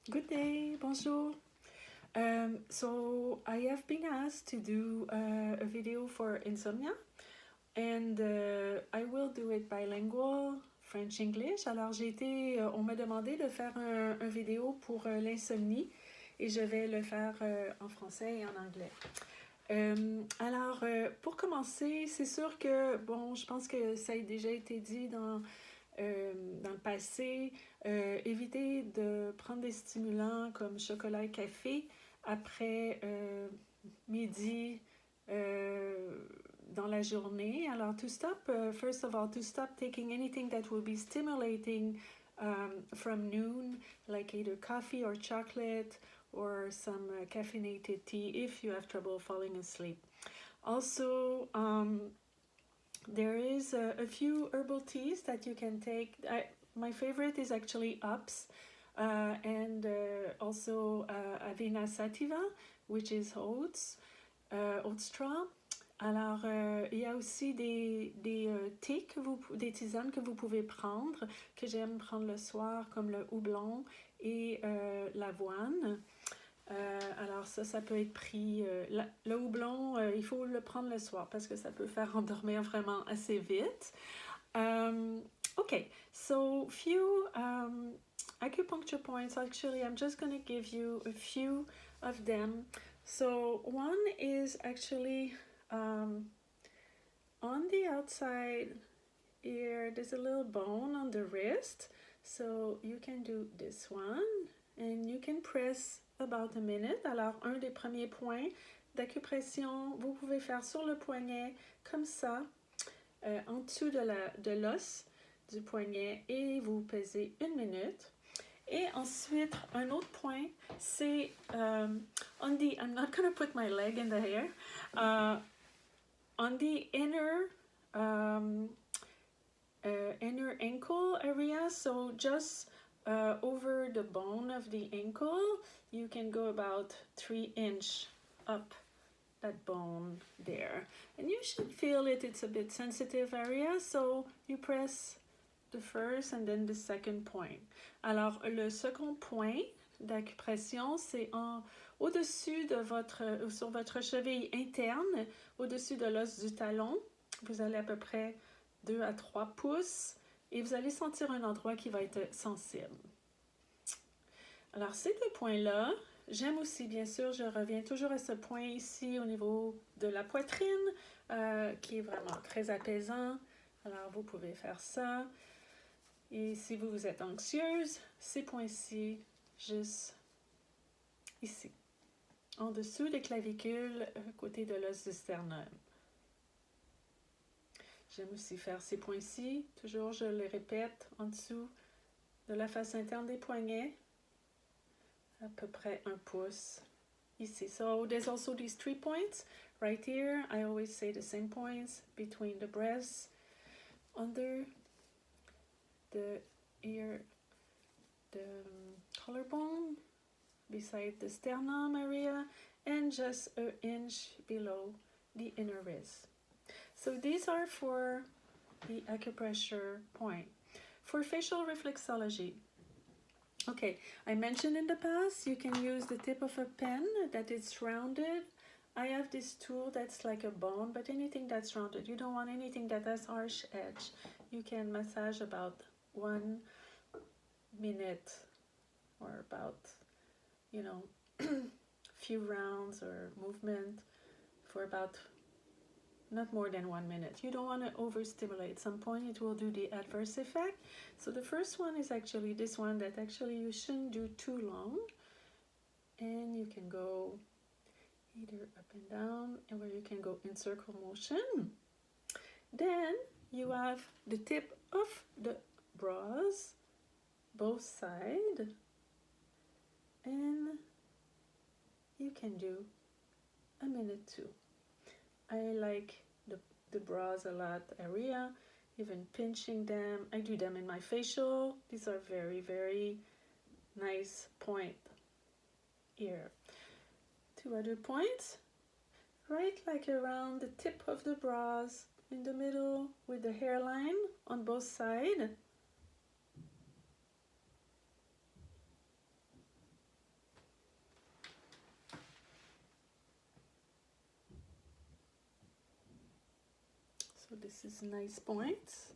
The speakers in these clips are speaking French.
Good day, bonjour. So I have been asked to do a video for insomnia, and I will do it bilingual, French-English. Alors on m'a demandé de faire un vidéo pour l'insomnie et je vais le faire en français et en anglais. Pour commencer, c'est sûr que, bon, je pense que ça a déjà été dit dans le passé, éviter de prendre des stimulants comme chocolat et café après midi dans la journée. Alors, first of all, to stop taking anything that will be stimulating from noon, like either coffee or chocolate or some caffeinated tea if you have trouble falling asleep. Also, there is a few herbal teas that you can take. My favorite is actually Ups and also Avena Sativa, which is oats straw. Alors, il y a aussi des tisanes que vous pouvez prendre, que j'aime prendre le soir, comme le houblon et l'avoine. Alors ça peut être pris. Le houblon, il faut le prendre le soir parce que ça peut faire endormir vraiment assez vite. Okay, so few acupuncture points. Actually, I'm just going to give you a few of them. So one is actually on the outside here, there's a little bone on the wrist. So you can do this one and you can press about a minute. Alors, un des premiers points d'acupression, vous pouvez faire sur le poignet comme ça, en dessous de l'os du poignet et vous pesez une minute. Et ensuite, un autre point, c'est I'm not going to put my leg in the hair, on the inner ankle area, so just over the bone of the ankle, you can go about 3 inches up that bone there. And you should feel it, it's a bit sensitive area, so you press the first and then the second point. Alors, le second point d'acupression, c'est au-dessus de sur votre cheville interne, au-dessus de l'os du talon. Vous allez à peu près 2 à 3 pouces et vous allez sentir un endroit qui va être sensible. Alors, ces deux points-là, j'aime aussi, bien sûr, je reviens toujours à ce point ici au niveau de la poitrine, qui est vraiment très apaisant. Alors, vous pouvez faire ça. Et si vous êtes anxieuse, ces points-ci, juste ici, en dessous des clavicules, côté de l'os du sternum. J'aime aussi faire ces points-ci, toujours je les répète, en dessous de la face interne des poignets, à peu près 1 pouce ici. So there's also these 3 points right here. I always say the same points between the breasts, under the ear, the collarbone, beside the sternum area, and just an inch below the inner wrist. So these are for the acupressure point. For facial reflexology, okay, I mentioned in the past you can use the tip of a pen that is rounded. I have this tool that's like a bone, but anything that's rounded. You don't want anything that has harsh edge. You can massage about 1 minute or about, few rounds or movement for about not more than 1 minute. You don't want to overstimulate. At some point it will do the adverse effect. So the first one is actually this one that actually you shouldn't do too long. And you can go either up and down, and where you can go in circle motion. Then you have the tip of the bras, both sides, and you can do a minute too. I like the bras a lot area, even pinching them. I do them in my facial. These are very, very nice point here. 2 other points, right like around the tip of the bras, in the middle with the hairline on both sides. So this is nice points.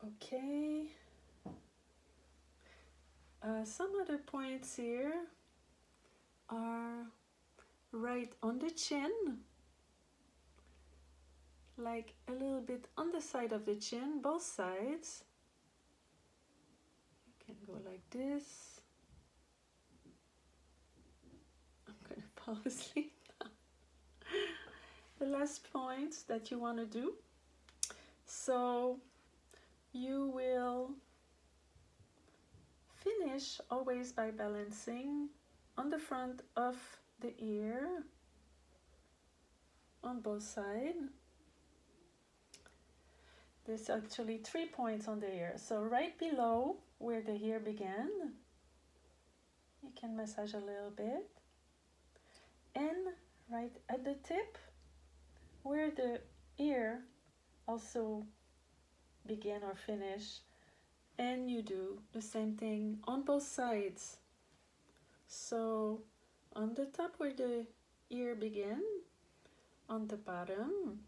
Okay. Some other points here are right on the chin, like a little bit on the side of the chin, both sides. You can go like this. I'm gonna fall asleep now. The last point that you want to do. So you will finish always by balancing on the front of the ear on both sides. There's actually 3 points on the ear. So right below where the ear began, you can massage a little bit. And right at the tip where the ear also began or finish, and you do the same thing on both sides. So on the top where the ear began, on the bottom,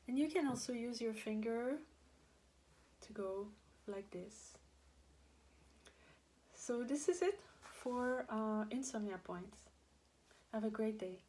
and you can also use your finger to go like this. So this is it for insomnia points. Have a great day.